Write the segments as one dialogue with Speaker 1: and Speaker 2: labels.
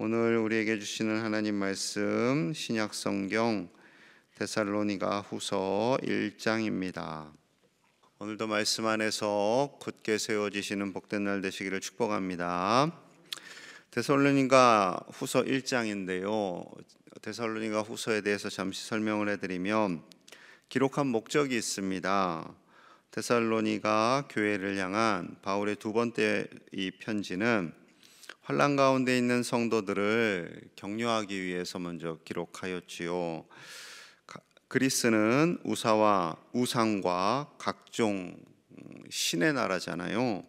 Speaker 1: 오늘 우리에게 주시는 하나님 말씀 신약 성경 데살로니가 후서 1장입니다. 오늘도 말씀 안에서 굳게 세워지시는 복된 날 되시기를 축복합니다. 데살로니가 후서 1장인데요. 데살로니가 후서에 대해서 잠시 설명을 해드리면 기록한 목적이 있습니다. 데살로니가 교회를 향한 바울의 두 번째 이 편지는 환난 가운데 있는 성도들을 격려하기 위해서 먼저 기록하였지요. 그리스는 우상과 각종 신의 나라잖아요.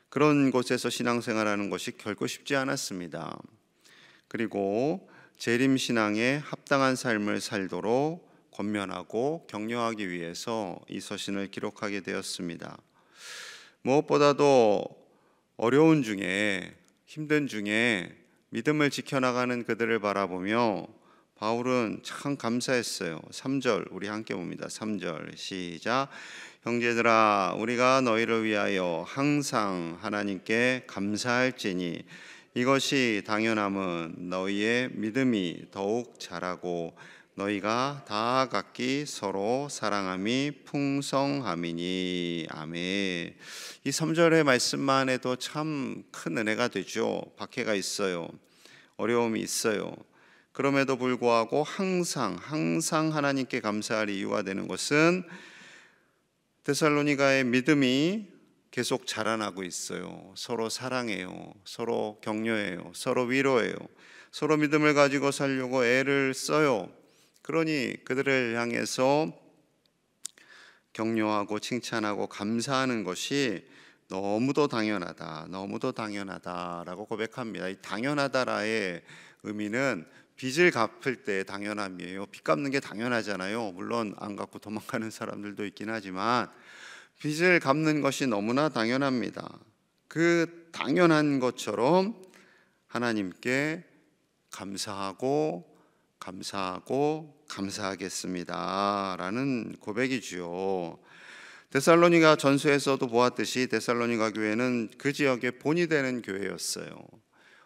Speaker 1: 그런 곳에서 신앙생활하는 것이 결코 쉽지 않았습니다. 그리고 재림신앙에 합당한 삶을 살도록 권면하고 격려하기 위해서 이 서신을 기록하게 되었습니다. 무엇보다도 어려운 중에, 힘든 중에 믿음을 지켜나가는 그들을 바라보며 바울은 참 감사했어요. 3절 우리 함께 봅니다. 3절 시작. 형제들아, 우리가 너희를 위하여 항상 하나님께 감사할지니 이것이 당연함은 너희의 믿음이 더욱 자라고 너희가 다 각기 서로 사랑함이 풍성함이니. 아멘. 이 3절의 말씀만 해도 참 큰 은혜가 되죠. 박해가 있어요. 어려움이 있어요. 그럼에도 불구하고 항상 하나님께 감사할 이유가 되는 것은 데살로니가의 믿음이 계속 자라나고 있어요. 서로 사랑해요. 서로 격려해요. 서로 위로해요. 서로 믿음을 가지고 살려고 애를 써요. 그러니 그들을 향해서 격려하고 칭찬하고 감사하는 것이 너무도 당연하다라고 고백합니다. 이 당연하다라의 의미는 빚을 갚을 때 당연함이에요. 빚 갚는 게 당연하잖아요. 물론 안 갚고 도망가는 사람들도 있긴 하지만 빚을 갚는 것이 너무나 당연합니다. 그 당연한 것처럼 하나님께 감사하겠습니다 라는 고백이지요. 데살로니가 전서에서도 보았듯이 데살로니가 교회는 그 지역의 본이 되는 교회였어요.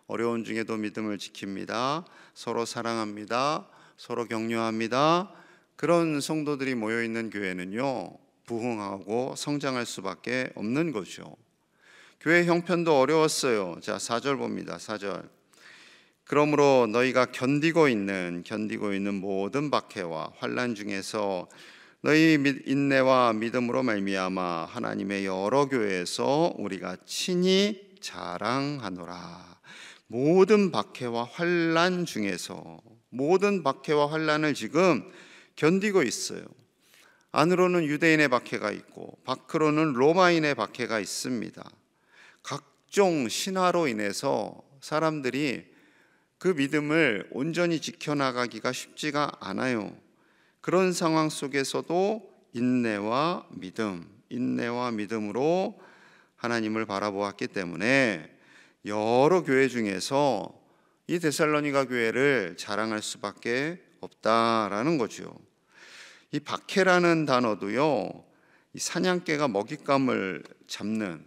Speaker 1: 어려운 중에도 믿음을 지킵니다. 서로 사랑합니다. 서로 격려합니다. 그런 성도들이 모여있는 교회는요, 부흥하고 성장할 수밖에 없는 거죠. 교회 형편도 어려웠어요. 자, 4절 봅니다. 4절. 그러므로 너희가 견디고 있는 모든 박해와 환난 중에서 너희 인내와 믿음으로 말미암아 하나님의 여러 교회에서 우리가 친히 자랑하노라. 모든 박해와 환난 중에서 모든 박해와 환난을 지금 견디고 있어요. 안으로는 유대인의 박해가 있고 밖으로는 로마인의 박해가 있습니다. 각종 신화로 인해서 사람들이 그 믿음을 온전히 지켜나가기가 쉽지가 않아요. 그런 상황 속에서도 인내와 믿음으로 하나님을 바라보았기 때문에 여러 교회 중에서 이 데살로니가 교회를 자랑할 수밖에 없다라는 거죠. 이 박해라는 단어도요, 이 사냥개가 먹잇감을 잡는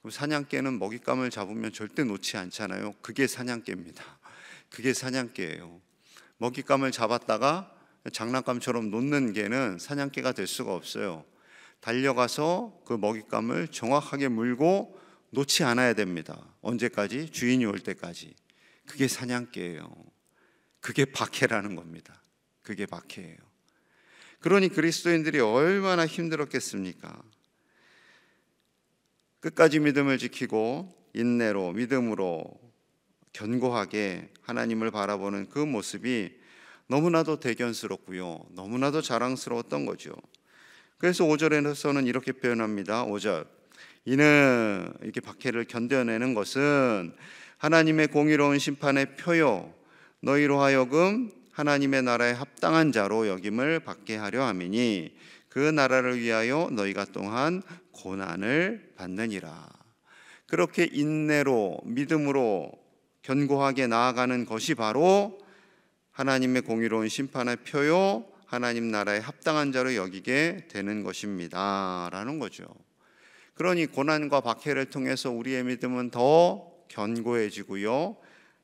Speaker 1: 그럼 사냥개는 먹잇감을 잡으면 절대 놓지 않잖아요. 그게 사냥개입니다. 그게 사냥개예요. 먹잇감을 잡았다가 장난감처럼 놓는 개는 사냥개가 될 수가 없어요. 달려가서 그 먹잇감을 정확하게 물고 놓지 않아야 됩니다. 언제까지? 주인이 올 때까지. 그게 사냥개예요. 그게 박해라는 겁니다. 그게 박해예요. 그러니 그리스도인들이 얼마나 힘들었겠습니까? 끝까지 믿음을 지키고 인내로 믿음으로 견고하게 하나님을 바라보는 그 모습이 너무나도 대견스럽고요, 너무나도 자랑스러웠던 거죠. 그래서 5절에서는 이렇게 표현합니다. 5절. 이는 이렇게 박해를 견뎌내는 것은 하나님의 공의로운 심판의 표요 너희로 하여금 하나님의 나라에 합당한 자로 여김을 받게 하려 함이니 그 나라를 위하여 너희가 또한 고난을 받느니라. 그렇게 인내로 믿음으로 견고하게 나아가는 것이 바로 하나님의 공의로운 심판의 표요 하나님 나라에 합당한 자로 여기게 되는 것입니다 라는 거죠. 그러니 고난과 박해를 통해서 우리의 믿음은 더 견고해지고요,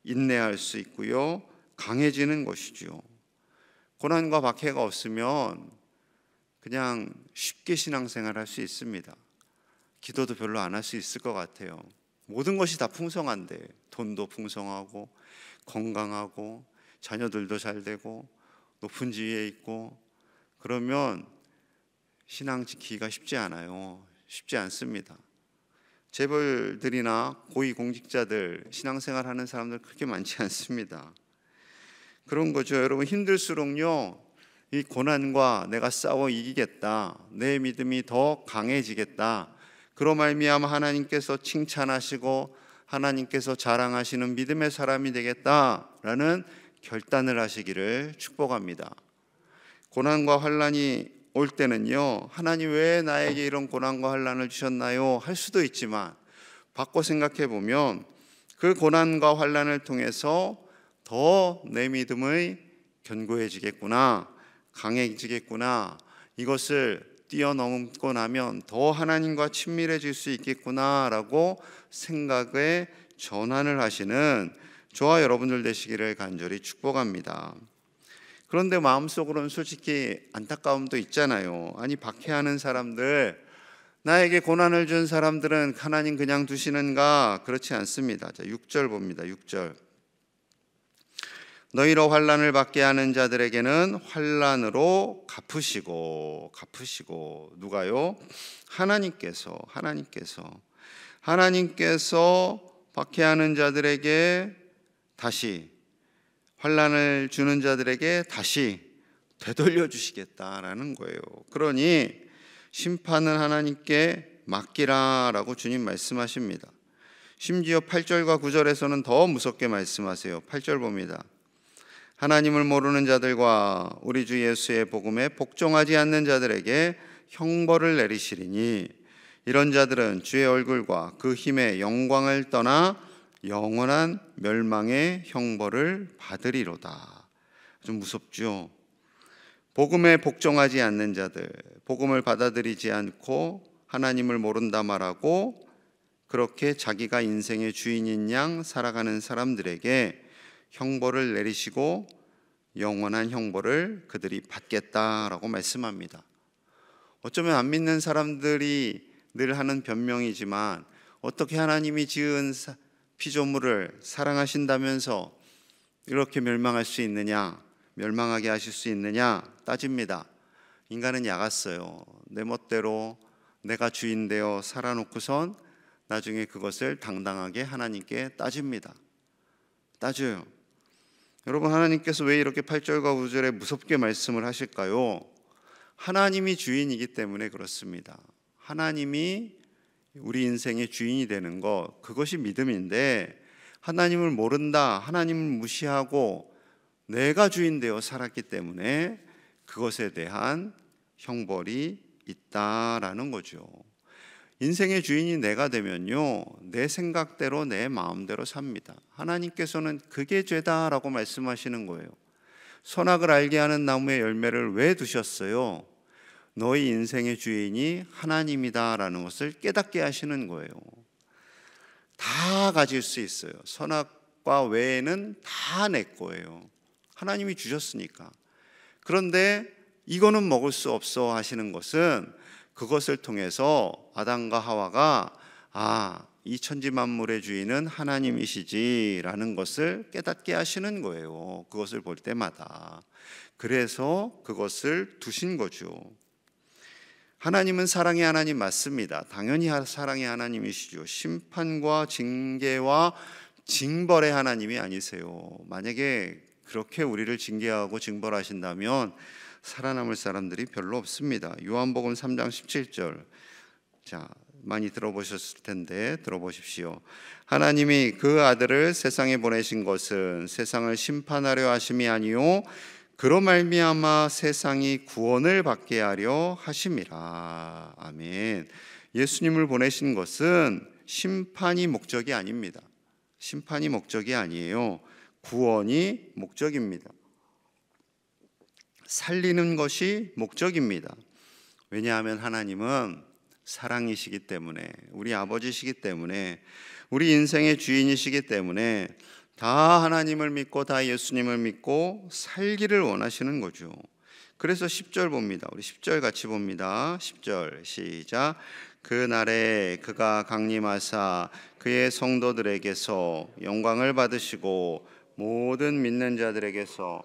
Speaker 1: 인내할 수 있고요, 강해지는 것이죠. 고난과 박해가 없으면 그냥 쉽게 신앙생활 할 수 있습니다. 기도도 별로 안 할 수 있을 것 같아요. 모든 것이 다 풍성한데, 돈도 풍성하고 건강하고 자녀들도 잘 되고 높은 지위에 있고, 그러면 신앙 지키기가 쉽지 않아요. 쉽지 않습니다. 재벌들이나 고위공직자들, 신앙생활 하는 사람들 그렇게 많지 않습니다. 그런 거죠. 여러분, 힘들수록요, 이 고난과 내가 싸워 이기겠다, 내 믿음이 더 강해지겠다, 그로 말미암아 하나님께서 칭찬하시고 하나님께서 자랑하시는 믿음의 사람이 되겠다라는 결단을 하시기를 축복합니다. 고난과 환난이 올 때는요, 하나님 왜 나에게 이런 고난과 환난을 주셨나요? 할 수도 있지만, 바꿔 생각해 보면 그 고난과 환난을 통해서 더 내 믿음이 견고해지겠구나, 강해지겠구나, 이것을 뛰어넘고 나면 더 하나님과 친밀해질 수 있겠구나라고 생각의 전환을 하시는 저와 여러분들 되시기를 간절히 축복합니다. 그런데 마음속으로는 솔직히 안타까움도 있잖아요. 아니, 박해하는 사람들, 나에게 고난을 준 사람들은 하나님 그냥 두시는가? 그렇지 않습니다. 자, 6절 봅니다. 6절. 너희로 환난을 받게 하는 자들에게는 환난으로 갚으시고. 누가요? 하나님께서 박해하는 자들에게 다시, 환난을 주는 자들에게 다시 되돌려 주시겠다라는 거예요. 그러니 심판은 하나님께 맡기라라고 주님 말씀하십니다. 심지어 8절과 9절에서는 더 무섭게 말씀하세요. 8절 봅니다. 하나님을 모르는 자들과 우리 주 예수의 복음에 복종하지 않는 자들에게 형벌을 내리시리니 이런 자들은 주의 얼굴과 그 힘의 영광을 떠나 영원한 멸망의 형벌을 받으리로다. 좀 무섭죠? 복음에 복종하지 않는 자들, 복음을 받아들이지 않고 하나님을 모른다 말하고 그렇게 자기가 인생의 주인인 양 살아가는 사람들에게 형벌을 내리시고 영원한 형벌을 그들이 받겠다라고 말씀합니다. 어쩌면 안 믿는 사람들이 늘 하는 변명이지만, 어떻게 하나님이 지은 피조물을 사랑하신다면서 이렇게 멸망할 수 있느냐, 멸망하게 하실 수 있느냐 따집니다. 인간은 약았어요. 내 멋대로 내가 주인 되어 살아놓고선 나중에 그것을 당당하게 하나님께 따져요. 여러분, 하나님께서 왜 이렇게 8절과 9절에 무섭게 말씀을 하실까요? 하나님이 주인이기 때문에 그렇습니다. 하나님이 우리 인생의 주인이 되는 것, 그것이 믿음인데, 하나님을 모른다, 하나님을 무시하고 내가 주인 되어 살았기 때문에 그것에 대한 형벌이 있다라는 거죠. 인생의 주인이 내가 되면요, 내 생각대로 내 마음대로 삽니다. 하나님께서는 그게 죄다라고 말씀하시는 거예요. 선악을 알게 하는 나무의 열매를 왜 두셨어요? 너희 인생의 주인이 하나님이다라는 것을 깨닫게 하시는 거예요. 다 가질 수 있어요. 선악과 외에는 다 내 거예요. 하나님이 주셨으니까. 그런데 이거는 먹을 수 없어 하시는 것은, 그것을 통해서 아담과 하와가 이 천지 만물의 주인은 하나님이시지라는 것을 깨닫게 하시는 거예요. 그것을 볼 때마다. 그래서 그것을 두신 거죠. 하나님은 사랑의 하나님 맞습니다. 당연히 사랑의 하나님이시죠. 심판과 징계와 징벌의 하나님이 아니세요. 만약에 그렇게 우리를 징계하고 징벌하신다면 살아남을 사람들이 별로 없습니다. 요한복음 3장 17절. 자, 많이 들어보셨을 텐데 들어보십시오. 하나님이 그 아들을 세상에 보내신 것은 세상을 심판하려 하심이 아니요 그로 말미암아 세상이 구원을 받게 하려 하심이라. 아멘. 예수님을 보내신 것은 심판이 목적이 아닙니다. 심판이 목적이 아니에요. 구원이 목적입니다. 살리는 것이 목적입니다. 왜냐하면 하나님은 사랑이시기 때문에, 우리 아버지시기 때문에, 우리 인생의 주인이시기 때문에 다 하나님을 믿고 다 예수님을 믿고 살기를 원하시는 거죠. 그래서 10절 봅니다. 우리 10절 같이 봅니다. 10절 시작. 그날에 그가 강림하사 그의 성도들에게서 영광을 받으시고 모든 믿는 자들에게서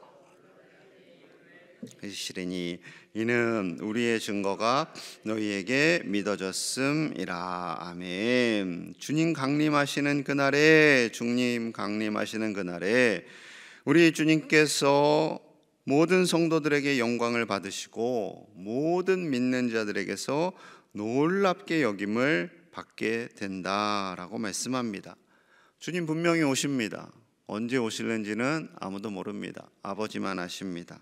Speaker 1: 이시리니 이는 우리의 증거가 너희에게 믿어졌음이라. 아멘. 주님 강림하시는 그날에, 주님 강림하시는 그날에 우리 주님께서 모든 성도들에게 영광을 받으시고 모든 믿는 자들에게서 놀랍게 여김을 받게 된다라고 말씀합니다. 주님 분명히 오십니다. 언제 오실는지는 아무도 모릅니다. 아버지만 아십니다.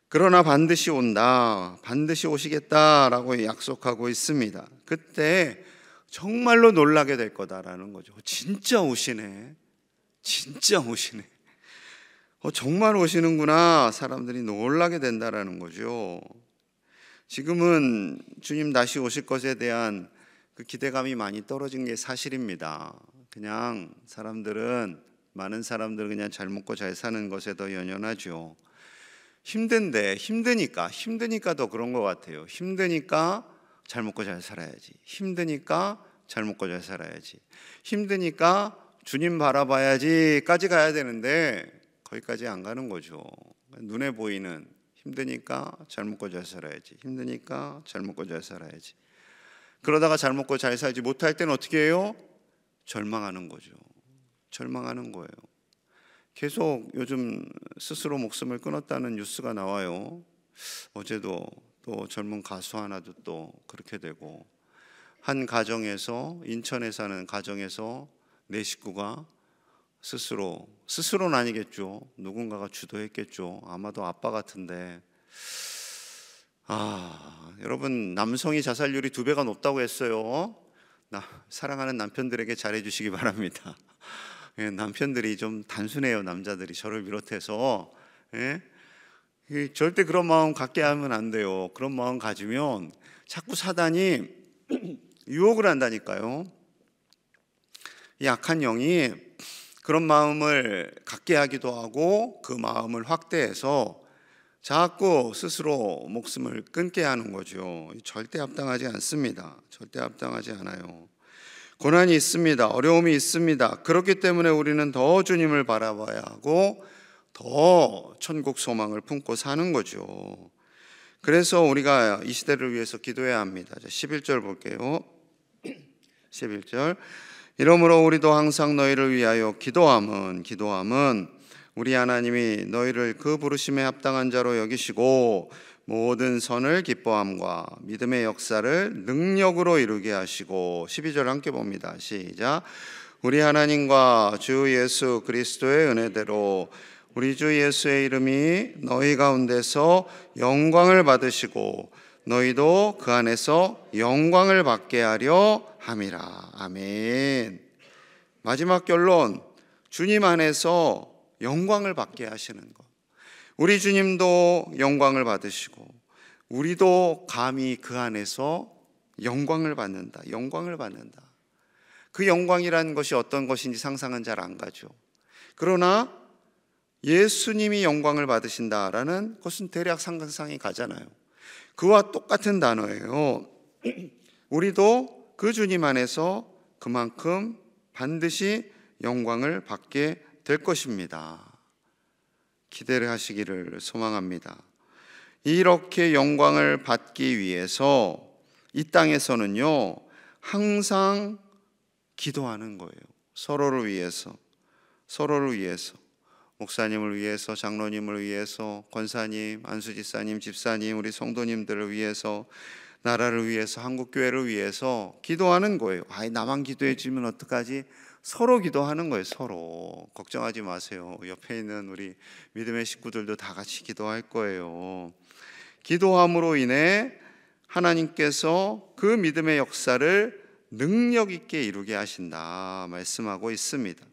Speaker 1: 그러나 반드시 온다, 반드시 오시겠다라고 약속하고 있습니다. 그때 정말로 놀라게 될 거다라는 거죠. 진짜 오시네, 진짜 오시네, 정말 오시는구나. 사람들이 놀라게 된다라는 거죠. 지금은 주님 다시 오실 것에 대한 그 기대감이 많이 떨어진 게 사실입니다. 그냥 많은 사람들은 그냥 잘 먹고 잘 사는 것에 더 연연하죠. 힘드니까 더 그런 것 같아요. 힘드니까 잘 먹고 잘 살아야지, 힘드니까 잘 먹고 잘 살아야지, 힘드니까 주님 바라봐야지까지 가야 되는데 거기까지 안 가는 거죠. 눈에 보이는 힘드니까 잘 먹고 잘 살아야지, 힘드니까 잘 먹고 잘 살아야지. 그러다가 잘 먹고 잘 살지 못할 때는 어떻게 해요? 절망하는 거죠. 절망하는 거예요. 계속 요즘 스스로 목숨을 끊었다는 뉴스가 나와요. 어제도 또 젊은 가수 하나도 또 그렇게 되고, 한 가정에서, 인천에 사는 가정에서 네 식구가 스스로는 아니겠죠. 누군가가 주도했겠죠. 아마도 아빠 같은데, 여러분, 남성이 자살률이 2배가 높다고 했어요. 사랑하는 남편들에게 잘해주시기 바랍니다. 남편들이 좀 단순해요. 남자들이 저를 비롯해서. 절대 그런 마음 갖게 하면 안 돼요. 그런 마음 가지면 자꾸 사단이 유혹을 한다니까요. 이 악한 영이 그런 마음을 갖게 하기도 하고 그 마음을 확대해서 자꾸 스스로 목숨을 끊게 하는 거죠. 절대 합당하지 않습니다. 절대 합당하지 않아요. 고난이 있습니다. 어려움이 있습니다. 그렇기 때문에 우리는 더 주님을 바라봐야 하고 더 천국 소망을 품고 사는 거죠. 그래서 우리가 이 시대를 위해서 기도해야 합니다. 11절 볼게요. 11절. 이러므로 우리도 항상 너희를 위하여 기도함은 우리 하나님이 너희를 그 부르심에 합당한 자로 여기시고 모든 선을 기뻐함과 믿음의 역사를 능력으로 이루게 하시고. 12절 함께 봅니다. 시작. 우리 하나님과 주 예수 그리스도의 은혜대로 우리 주 예수의 이름이 너희 가운데서 영광을 받으시고 너희도 그 안에서 영광을 받게 하려 함이라. 아멘. 마지막 결론, 주님 안에서 영광을 받게 하시는 것. 우리 주님도 영광을 받으시고 우리도 감히 그 안에서 영광을 받는다. 영광을 받는다. 그 영광이라는 것이 어떤 것인지 상상은 잘 안 가죠. 그러나 예수님이 영광을 받으신다라는 것은 대략 상상이 가잖아요. 그와 똑같은 단어예요. 우리도 그 주님 안에서 그만큼 반드시 영광을 받게 될 것입니다. 기대를 하시기를 소망합니다. 이렇게 영광을 받기 위해서 이 땅에서는요, 항상 기도하는 거예요. 서로를 위해서. 목사님을 위해서, 장로님을 위해서, 권사님, 안수집사님, 집사님, 우리 성도님들을 위해서, 나라를 위해서, 한국교회를 위해서 기도하는 거예요. 나만 기도해 주면 어떡하지? 서로 기도하는 거예요. 서로. 걱정하지 마세요. 옆에 있는 우리 믿음의 식구들도 다 같이 기도할 거예요. 기도함으로 인해 하나님께서 그 믿음의 역사를 능력 있게 이루게 하신다 말씀하고 있습니다.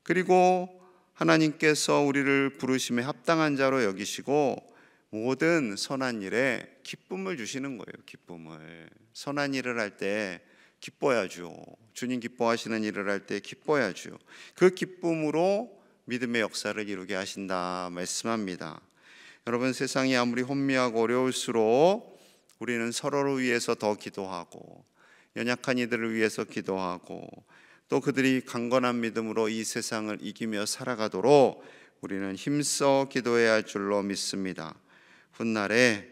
Speaker 1: 그리고 하나님께서 우리를 부르심에 합당한 자로 여기시고 모든 선한 일에 기쁨을 주시는 거예요. 기쁨을. 선한 일을 할 때 기뻐야죠. 주님 기뻐하시는 일을 할 때 기뻐야죠. 그 기쁨으로 믿음의 역사를 이루게 하신다 말씀합니다. 여러분, 세상이 아무리 혼미하고 어려울수록 우리는 서로를 위해서 더 기도하고, 연약한 이들을 위해서 기도하고, 또 그들이 강건한 믿음으로 이 세상을 이기며 살아가도록 우리는 힘써 기도해야 할 줄로 믿습니다. 훗날에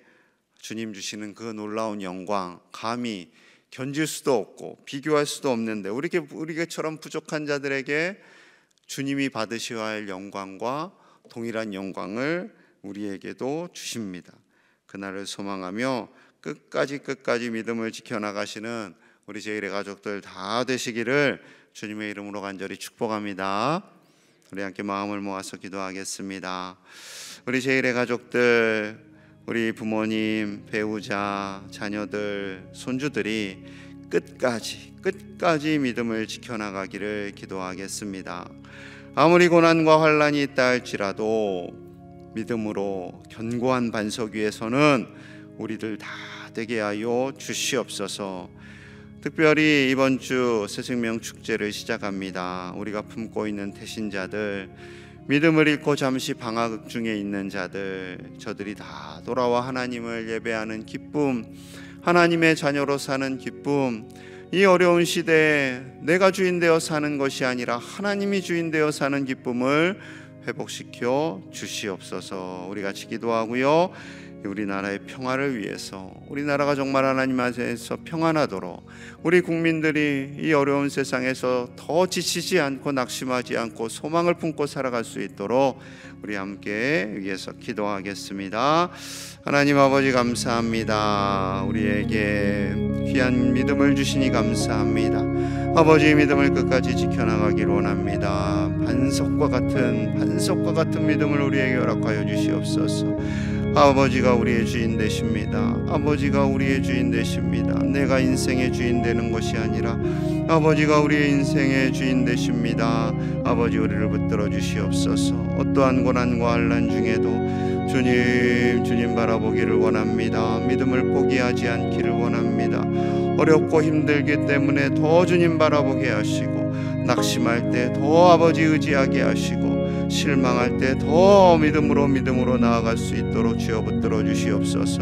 Speaker 1: 주님 주시는 그 놀라운 영광, 감히 견딜 수도 없고 비교할 수도 없는데, 우리처럼 부족한 자들에게 주님이 받으셔야 할 영광과 동일한 영광을 우리에게도 주십니다. 그날을 소망하며 끝까지 믿음을 지켜나가시는 우리 제일의 가족들 다 되시기를 주님의 이름으로 간절히 축복합니다. 우리 함께 마음을 모아서 기도하겠습니다. 우리 제일의 가족들, 우리 부모님, 배우자, 자녀들, 손주들이 끝까지 믿음을 지켜나가기를 기도하겠습니다. 아무리 고난과 환난이 있다 할지라도 믿음으로 견고한 반석 위에 서는 우리들 다 되게 하여 주시옵소서. 특별히 이번 주 새생명 축제를 시작합니다. 우리가 품고 있는 태신자들, 믿음을 잃고 잠시 방황 중에 있는 자들, 저들이 다 돌아와 하나님을 예배하는 기쁨, 하나님의 자녀로 사는 기쁨, 이 어려운 시대에 내가 주인 되어 사는 것이 아니라 하나님이 주인 되어 사는 기쁨을 회복시켜 주시옵소서. 우리 같이 기도하고요, 우리나라의 평화를 위해서, 우리나라가 정말 하나님 안에서 평안하도록, 우리 국민들이 이 어려운 세상에서 더 지치지 않고 낙심하지 않고 소망을 품고 살아갈 수 있도록 우리 함께 위해서 기도하겠습니다. 하나님 아버지, 감사합니다. 우리에게 귀한 믿음을 주시니 감사합니다. 아버지의 믿음을 끝까지 지켜나가기를 원합니다. 반석과 같은 믿음을 우리에게 허락하여 주시옵소서. 아버지가 우리의 주인 되십니다. 아버지가 우리의 주인 되십니다. 내가 인생의 주인 되는 것이 아니라 아버지가 우리의 인생의 주인 되십니다. 아버지, 우리를 붙들어 주시옵소서. 어떠한 고난과 환난 중에도 주님 바라보기를 원합니다. 믿음을 포기하지 않기를 원합니다. 어렵고 힘들기 때문에 더 주님 바라보게 하시고, 낙심할 때 더 아버지 의지하게 하시고, 실망할 때 더 믿음으로 나아갈 수 있도록 주여 붙들어 주시옵소서.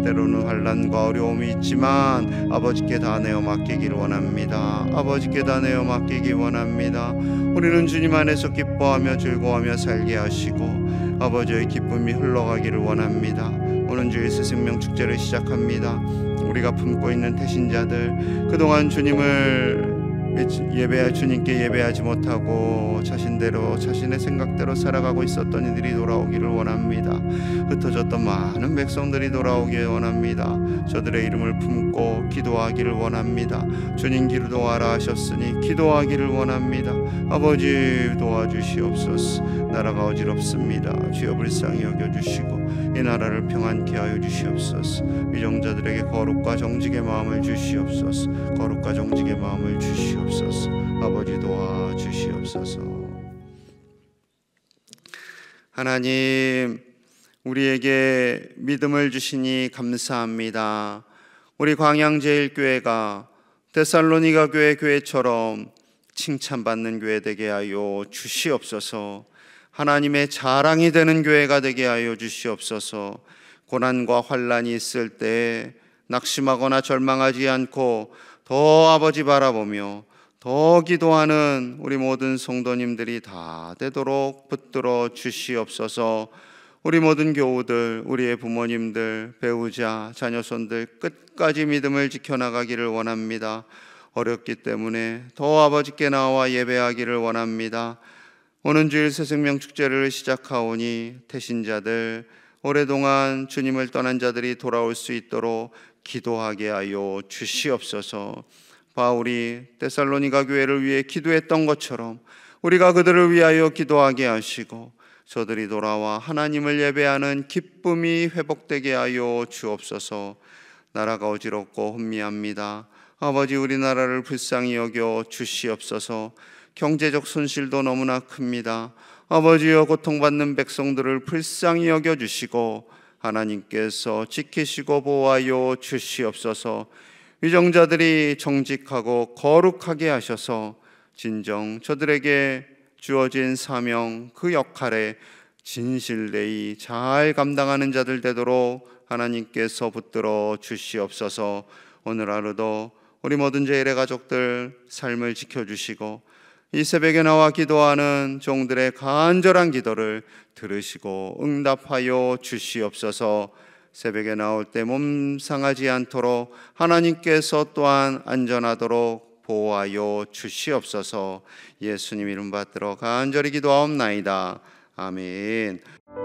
Speaker 1: 때로는 환난과 어려움이 있지만 아버지께 다 내어 맡기기를 원합니다. 아버지께 다 내어 맡기기 원합니다. 우리는 주님 안에서 기뻐하며 즐거워하며 살게 하시고 아버지의 기쁨이 흘러가기를 원합니다. 오는 주일 새생명 축제를 시작합니다. 우리가 품고 있는 태신자들, 그동안 주님을 주님께 예배하지 못하고 자신의 생각대로 살아가고 있었던 이들이 돌아오기를 원합니다. 흩어졌던 많은 백성들이 돌아오기를 원합니다. 저들의 이름을 품고 기도하기를 원합니다. 주님 기도하라 하셨으니 기도하기를 원합니다. 아버지, 도와주시옵소서. 나라가 어지럽습니다. 주여 불쌍히 여겨주시고 이 나라를 평안케 하여 주시옵소서. 위정자들에게 거룩과 정직의 마음을 주시옵소서. 거룩과 정직의 마음을 주시옵소서. 아버지, 도와주시옵소서. 하나님, 우리에게 믿음을 주시니 감사합니다. 우리 광양제일교회가 데살로니가 교회처럼 칭찬받는 교회 되게 하여 주시옵소서. 하나님의 자랑이 되는 교회가 되게 하여 주시옵소서. 고난과 환난이 있을 때 낙심하거나 절망하지 않고 더 아버지 바라보며 더 기도하는 우리 모든 성도님들이 다 되도록 붙들어 주시옵소서. 우리 모든 교우들, 우리의 부모님들, 배우자, 자녀손들 끝까지 믿음을 지켜나가기를 원합니다. 어렵기 때문에 더 아버지께 나와 예배하기를 원합니다. 오는 주일 새생명 축제를 시작하오니 태신자들, 오랫동안 주님을 떠난 자들이 돌아올 수 있도록 기도하게 하여 주시옵소서. 바울이 데살로니가 교회를 위해 기도했던 것처럼 우리가 그들을 위하여 기도하게 하시고 저들이 돌아와 하나님을 예배하는 기쁨이 회복되게 하여 주옵소서. 나라가 어지럽고 혼미합니다. 아버지, 우리나라를 불쌍히 여겨 주시옵소서. 경제적 손실도 너무나 큽니다. 아버지여, 고통받는 백성들을 불쌍히 여겨주시고 하나님께서 지키시고 보호하여 주시옵소서. 위정자들이 정직하고 거룩하게 하셔서 진정 저들에게 주어진 사명, 그 역할에 진실되이 잘 감당하는 자들 되도록 하나님께서 붙들어 주시옵소서. 오늘 하루도 우리 모든 제1의 가족들 삶을 지켜주시고 이 새벽에 나와 기도하는 종들의 간절한 기도를 들으시고 응답하여 주시옵소서. 새벽에 나올 때 몸 상하지 않도록 하나님께서 또한 안전하도록 보호하여 주시옵소서. 예수님 이름 받들어 간절히 기도하옵나이다. 아멘.